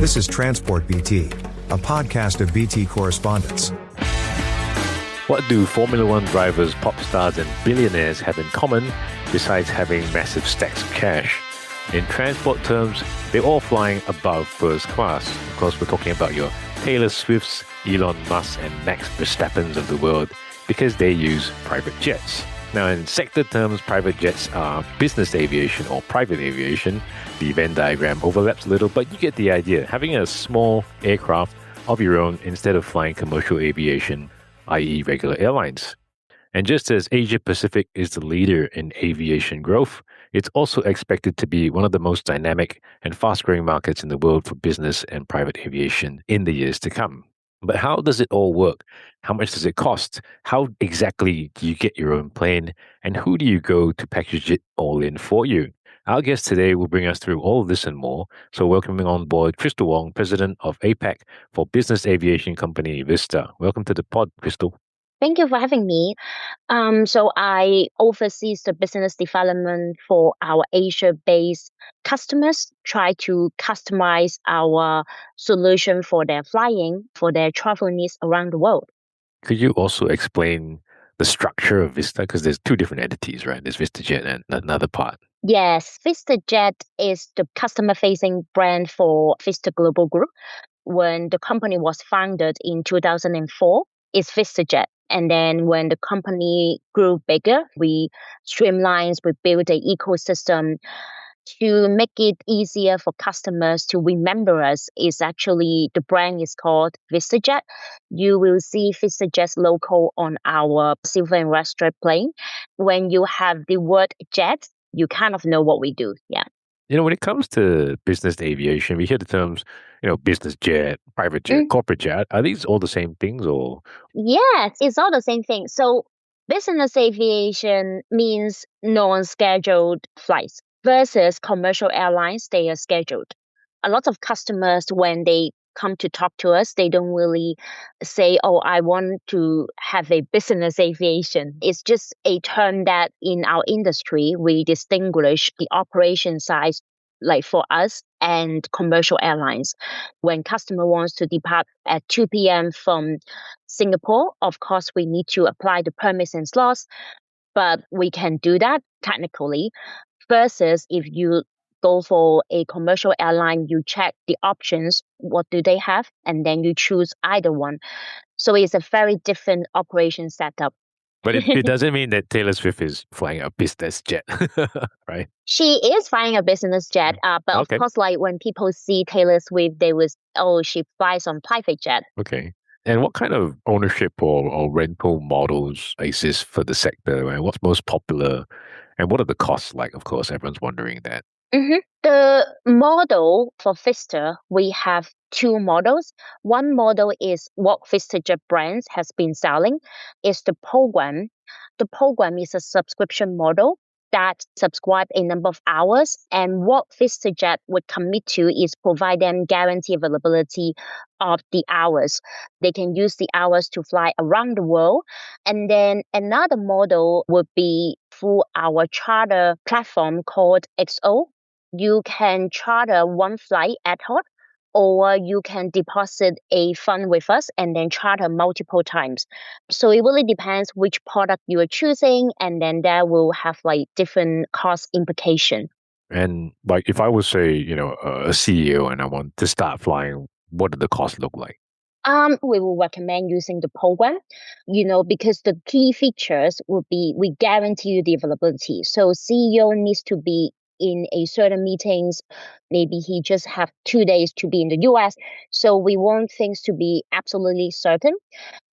This is Transport BT, a podcast of BT correspondents. What do Formula One drivers, pop stars, and billionaires have in common besides having massive stacks of cash? In transport terms, they're all flying above first class. Of course, we're talking about your Taylor Swifts, Elon Musk, and Max Verstappens of the world because they use private jets. Now, in sector terms, private jets are business aviation or private aviation. The Venn diagram overlaps a little, but you get the idea. Having a small aircraft of your own instead of flying commercial aviation, i.e. regular airlines. And just as Asia Pacific is the leader in aviation growth, it's also expected to be one of the most dynamic and fast-growing markets in the world for business and private aviation in the years to come. But how does it all work? How much does it cost? How exactly do you get your own plane? And who do you go to package it all in for you? Our guest today will bring us through all of this and more. So welcoming on board Crystal Wong, President of APAC for business aviation company Vista. Welcome to the pod, Crystal. Thank you for having me. So I oversee the business development for our Asia-based customers, try to customize our solution for their flying, for their travel needs around the world. Could you also explain the structure of Vista? Because there's two different entities, right? There's VistaJet and another part. Yes, VistaJet is the customer-facing brand for Vista Global Group. When the company was founded in 2004, it's VistaJet. And then when the company grew bigger, we streamlined, we built an ecosystem to make it easier for customers to remember us. Is actually the brand is called VistaJet. You will see VistaJet's logo on our silver and red stripe plane. When you have the word jet, you kind of know what we do. Yeah. You know, when it comes to business aviation, we hear the terms, business jet, private jet, corporate jet. Are these all the same things or? Yes, it's all the same thing. So business aviation means non-scheduled flights versus commercial airlines, they are scheduled. A lot of customers, when they come to talk to us, they don't really say, oh, I want to have a business aviation. It's just a term that in our industry, we distinguish the operation side, like for us and commercial airlines. When customer wants to depart at 2 p.m. from Singapore, of course, we need to apply the permits and slots, but we can do that technically. Versus if you go for a commercial airline, you check the options, what do they have, and then you choose either one. So it's a very different operation setup. But it doesn't mean that Taylor Swift is flying a business jet, right? She is flying a business jet, but Okay. of course, like when people see Taylor Swift, they was, oh, she flies on private jet. Okay. And what kind of ownership or rental models exist for the sector? Right? What's most popular? And what are the costs like? Of course, everyone's wondering that. The model for Vista, we have two models. One model is what VistaJet brands has been selling, is the program. The program is a subscription model that subscribe a number of hours. And what VistaJet would commit to is provide them guarantee availability of the hours. They can use the hours to fly around the world. And then another model would be through our charter platform called XO. You can charter one flight ad hoc, or you can deposit a fund with us and then charter multiple times. So it really depends which product you are choosing, and then that will have like different cost implication. And like if I was, say, a CEO and I want to start flying, what do the costs look like? We will recommend using the program, because the key features will be we guarantee you the availability. So CEO needs to be in a certain meetings. Maybe he just have 2 days to be in the US. So we want things to be absolutely certain.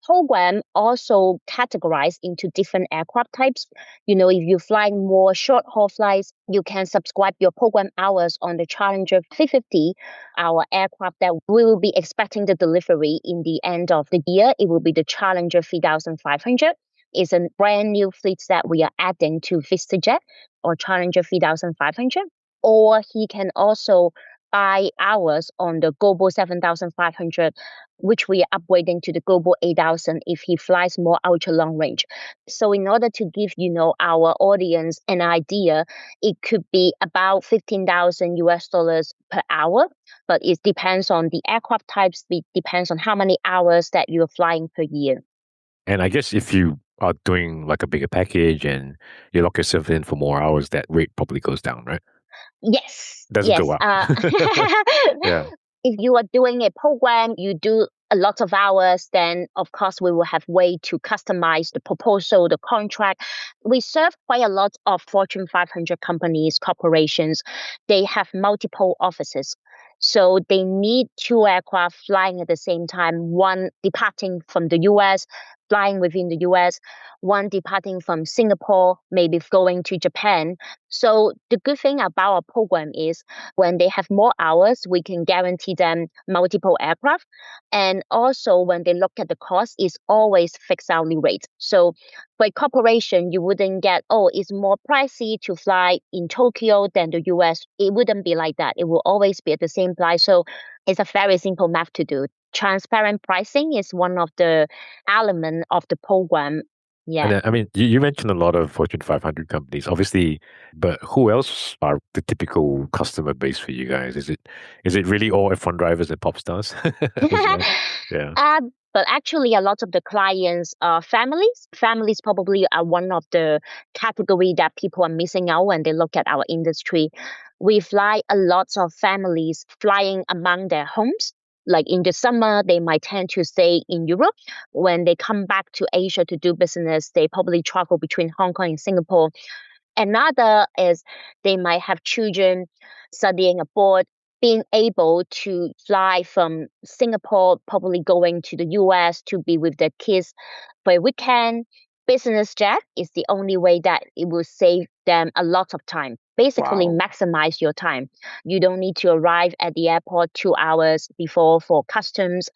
Program also categorized into different aircraft types. If you're flying more short haul flights, you can subscribe your program hours on the Challenger 350, our aircraft that we will be expecting the delivery in the end of the year. It will be the Challenger 3500. It's a brand new fleet that we are adding to VistaJet or Challenger 3500. Or he can also by hours on the global 7,500, which we are upgrading to the global 8,000 if he flies more ultra long range. So in order to give, our audience an idea, it could be about 15,000 US dollars per hour, but it depends on the aircraft types. It depends on how many hours that you're flying per year. And I guess if you are doing like a bigger package and you lock yourself in for more hours, that rate probably goes down, right? Yes, Doesn't yes. go up. Yeah. If you are doing a program, you do a lot of hours, then of course we will have way to customize the proposal, the contract. We serve quite a lot of Fortune 500 companies, corporations. They have multiple offices. So they need two aircraft flying at the same time, one departing from the US, flying within the US, one departing from Singapore, maybe going to Japan. So the good thing about our program is when they have more hours, we can guarantee them multiple aircraft. And also when they look at the cost, it's always fixed hourly rate. So for a corporation, you wouldn't get, it's more pricey to fly in Tokyo than the US. It wouldn't be like that. It will always be at the same price. So it's a very simple math to do. Transparent pricing is one of the elements of the program. Yeah. And then, I mean, you mentioned a lot of Fortune 500 companies, obviously, but who else are the typical customer base for you guys? Is it really all F1 drivers and pop stars? as well? Yeah. But actually, a lot of the clients are families. Families probably are one of the category that people are missing out when they look at our industry. We fly a lot of families flying among their homes. Like in the summer, they might tend to stay in Europe. When they come back to Asia to do business, they probably travel between Hong Kong and Singapore. Another is they might have children studying abroad, being able to fly from Singapore, probably going to the US to be with their kids for a weekend. Business jet is the only way that it will save them a lot of time. Basically, Wow. maximize your time. You don't need to arrive at the airport 2 hours before for customs.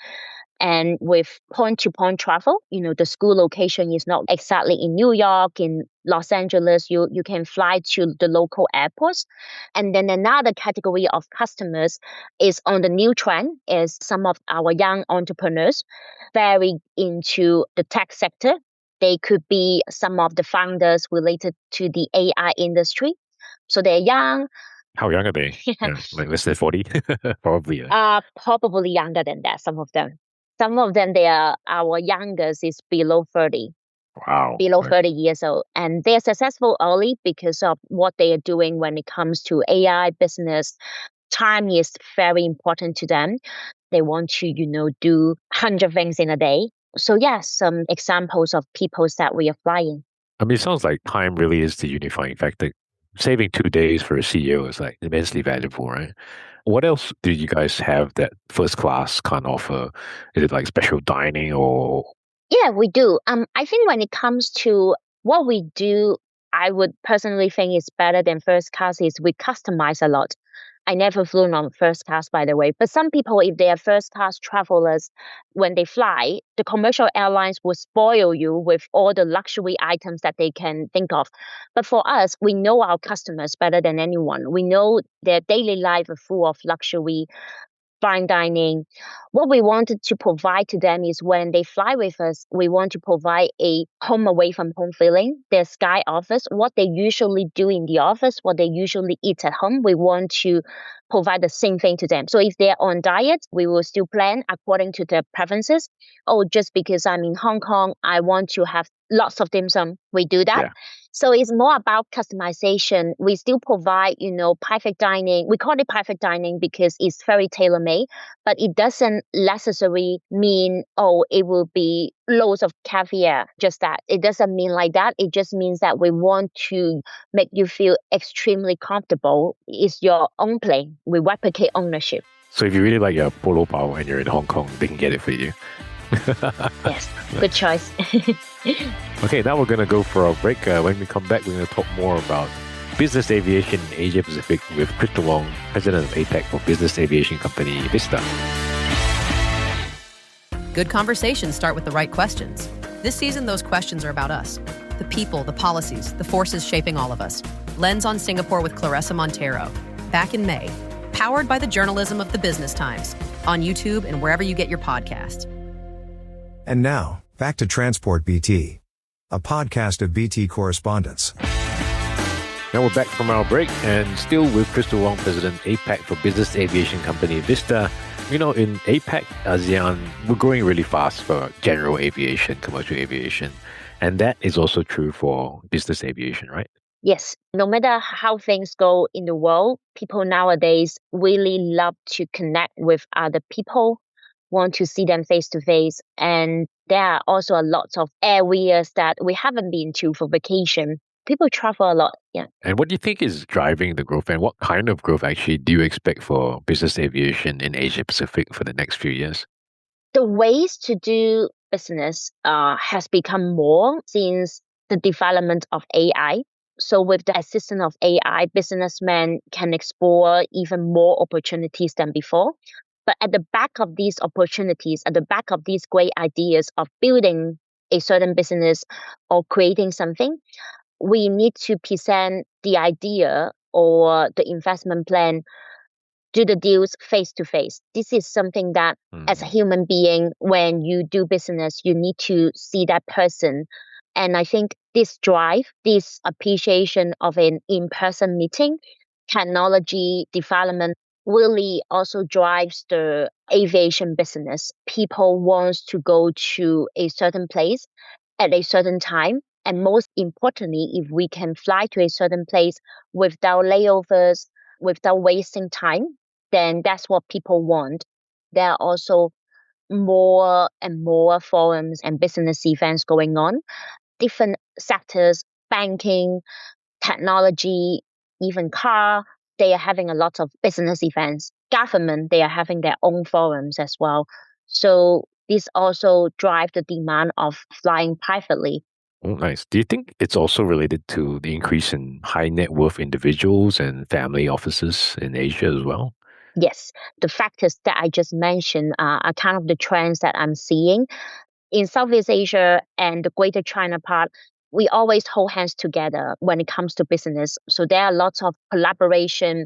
And with point-to-point travel, the school location is not exactly in New York, in Los Angeles. You can fly to the local airports. And then another category of customers is on the new trend is some of our young entrepreneurs very into the tech sector. They could be some of the founders related to the AI industry. So they're young. How young are they? Yeah, like let's say 40? Probably. Probably younger than that, some of them. Some of them, our youngest is below 30. Wow. Below Right. 30 years old. And they're successful early because of what they are doing when it comes to AI business. Time is very important to them. They want to, do 100 things in a day. So yes, some examples of people that we are flying. I mean, it sounds like time really is the unifying factor. Saving 2 days for a CEO is like immensely valuable, right? What else do you guys have that first class can't offer? Is it like special dining or? Yeah, we do. I think when it comes to what we do, I would personally think is better than first class is we customize a lot. I never flew on first class, by the way. But some people, if they are first class travelers, when they fly, the commercial airlines will spoil you with all the luxury items that they can think of. But for us, we know our customers better than anyone. We know their daily life is full of luxury, fine dining. What we wanted to provide to them is when they fly with us, we want to provide a home away from home feeling. Their sky office, what they usually do in the office, what they usually eat at home, we want to provide the same thing to them. So if they're on diet, we will still plan according to their preferences. Just because I'm in Hong Kong, I want to have lots of dim sum. We do that. Yeah. So it's more about customization. We still provide, private dining. We call it private dining because it's very tailor-made, but it doesn't necessarily mean, it will be loads of caviar, just that. It doesn't mean like that. It just means that we want to make you feel extremely comfortable. It's your own plane. We replicate ownership. So if you really like your polo pao and you're in Hong Kong, they can get it for you. Yes, good choice. Okay, now we're going to go for our break. When we come back, we're going to talk more about business aviation in Asia Pacific with Derryn Wong, president of APAC for business aviation company Vista. Good conversations start with the right questions. This season, those questions are about us. The people, the policies, the forces shaping all of us. Lens on Singapore with Clarissa Montero. Back in May. powered by the journalism of the Business Times, on YouTube and wherever you get your podcasts. And now, back to Transport BT, a podcast of BT correspondents. Now we're back from our break and still with Derryn Wong, President APAC for business aviation company Vista. You know, in APAC, ASEAN, we're growing really fast for general aviation, commercial aviation. And that is also true for business aviation, right? Yes, no matter how things go in the world, people nowadays really love to connect with other people, want to see them face to face. And there are also a lot of areas that we haven't been to for vacation. People travel a lot, yeah. And what do you think is driving the growth, and what kind of growth actually do you expect for business aviation in Asia Pacific for the next few years? The ways to do business has become more since the development of AI. So with the assistance of AI, businessmen can explore even more opportunities than before. But at the back of these opportunities, at the back of these great ideas of building a certain business or creating something, we need to present the idea or the investment plan, do the deals face to face. This is something that as a human being, when you do business, you need to see that person. And I think this drive, this appreciation of an in-person meeting, technology development really also drives the aviation business. People want to go to a certain place at a certain time. And most importantly, if we can fly to a certain place without layovers, without wasting time, then that's what people want. There are also more and more forums and business events going on. Different sectors, banking, technology, even car, they are having a lot of business events. Government, they are having their own forums as well. So this also drives the demand of flying privately. Oh, nice. Do you think it's also related to the increase in high net worth individuals and family offices in Asia as well? Yes, the factors that I just mentioned are kind of the trends that I'm seeing. In Southeast Asia and the Greater China part, we always hold hands together when it comes to business. So there are lots of collaboration,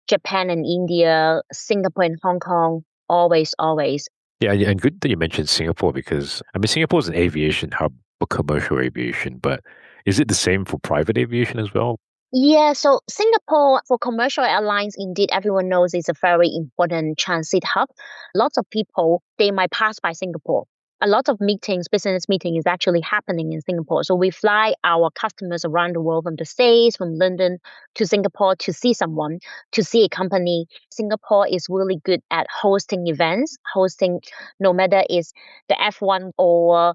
Japan and India, Singapore and Hong Kong, always, always. Yeah, and good that you mentioned Singapore because, I mean, Singapore is an aviation hub for commercial aviation, but is it the same for private aviation as well? Yeah, so Singapore for commercial airlines, indeed, everyone knows it's a very important transit hub. Lots of people, they might pass by Singapore. A lot of meetings, business meeting is actually happening in Singapore. So we fly our customers around the world from the States, from London to Singapore to see someone, to see a company. Singapore is really good at hosting events, hosting no matter it's the F1 or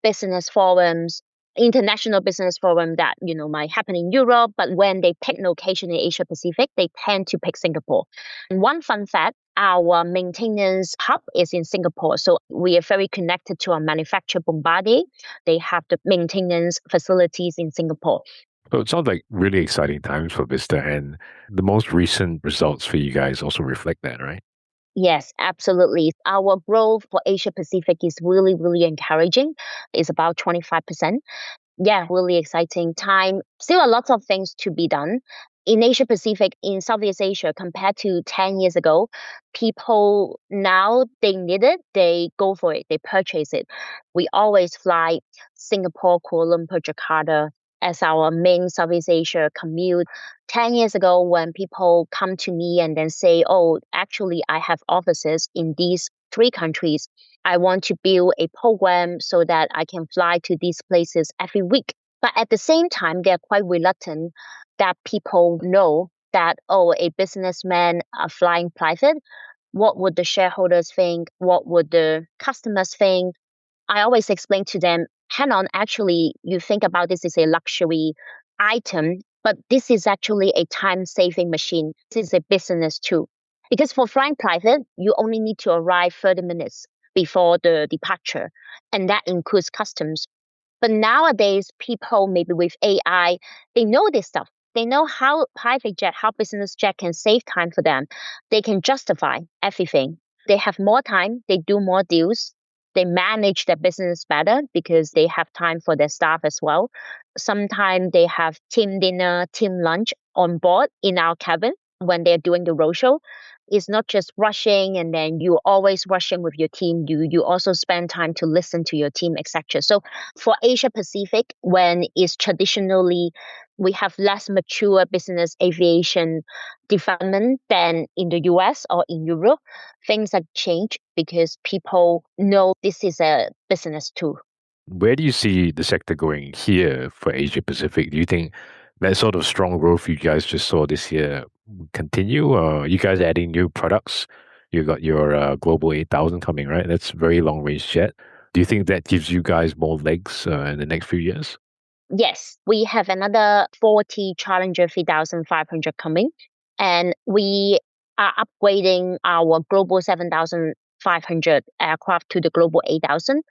business forums, international business forum that might happen in Europe, but when they pick location in Asia Pacific, they tend to pick Singapore. And one fun fact, our maintenance hub is in Singapore, so we are very connected to our manufacturer Bombardier. They have the maintenance facilities in Singapore. So it sounds like really exciting times for Vista, and the most recent results for you guys also reflect that, right? Yes, absolutely. Our growth for Asia Pacific is really, really encouraging. It's about 25%. Yeah, really exciting time. Still a lot of things to be done. In Asia Pacific, in Southeast Asia, compared to 10 years ago, people now, they need it, they go for it, they purchase it. We always fly Singapore, Kuala Lumpur, Jakarta as our main Southeast Asia commute. 10 years ago, when people come to me and then say, oh, actually, I have offices in these 3 countries. I want to build a program so that I can fly to these places every week. But at the same time, they're quite reluctant that people know that, oh, a businessman are flying private. What would the shareholders think? What would the customers think? I always explain to them, hang on, actually, you think about this as a luxury item, but this is actually a time-saving machine. This is a business too. Because for flying private, you only need to arrive 30 minutes before the departure, and that includes customs. But nowadays, people, maybe with AI, they know this stuff. They know how private jet, how business jet can save time for them. They can justify everything. They have more time. They do more deals. They manage their business better because they have time for their staff as well. Sometimes they have team dinner, team lunch on board in our cabin. when they're doing the roadshow. It's not just rushing and then you're always rushing with your team. You also spend time to listen to your team, etc. So for Asia Pacific, when it's traditionally we have less mature business aviation development than in the US or in Europe, things have changed because people know this is a business too. Where do you see the sector going here for Asia Pacific? Do you think that sort of strong growth you guys just saw this year continue? Or you guys adding new products? You got your Global 8000 coming, right? That's very long range jet. Do you think that gives you guys more legs in the next few years? Yes, we have another 40 Challenger 3500 coming, and we are upgrading our Global 7500 aircraft to the Global 8000.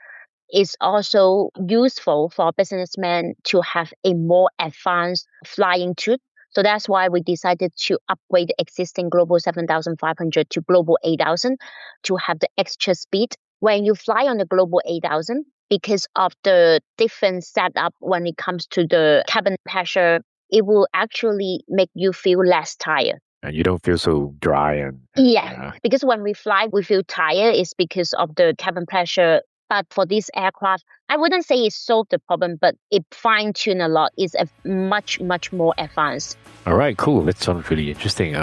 It's also useful for businessmen to have a more advanced flying suit. So that's why we decided to upgrade the existing Global 7500 to Global 8000 to have the extra speed. When you fly on the Global 8000, because of the different setup when it comes to the cabin pressure, it will actually make you feel less tired. And you don't feel so dry and Yeah, because when we fly, we feel tired. It's because of the cabin pressure. But for this aircraft, I wouldn't say it solved the problem, but it fine-tuned a lot. It's a much, much more advanced. All right, cool. That sounds really interesting.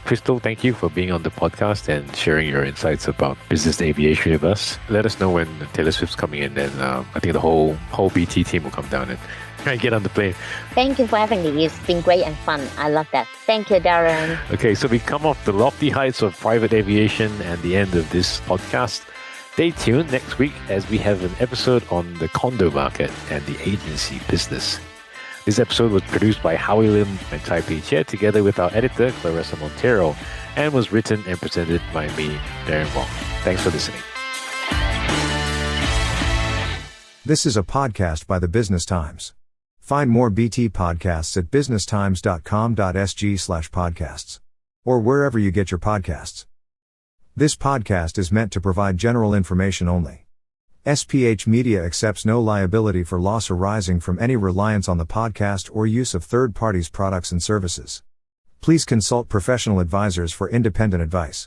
Crystal, thank you for being on the podcast and sharing your insights about business aviation with us. Let us know when Taylor Swift's coming in, and I think the whole BT team will come down and get on the plane. Thank you for having me. It's been great and fun. I love that. Thank you, Derryn. Okay, so we come off the lofty heights of private aviation and the end of this podcast. Stay tuned next week as we have an episode on the condo market and the agency business. This episode was produced by Howie Lim and Taipei Chia together with our editor, Clarissa Montero, and was written and presented by me, Derryn Wong. Thanks for listening. This is a podcast by the Business Times. Find more BT podcasts at businesstimes.com.sg/podcasts or wherever you get your podcasts. This podcast is meant to provide general information only. SPH Media accepts no liability for loss arising from any reliance on the podcast or use of third parties' products and services. Please consult professional advisors for independent advice.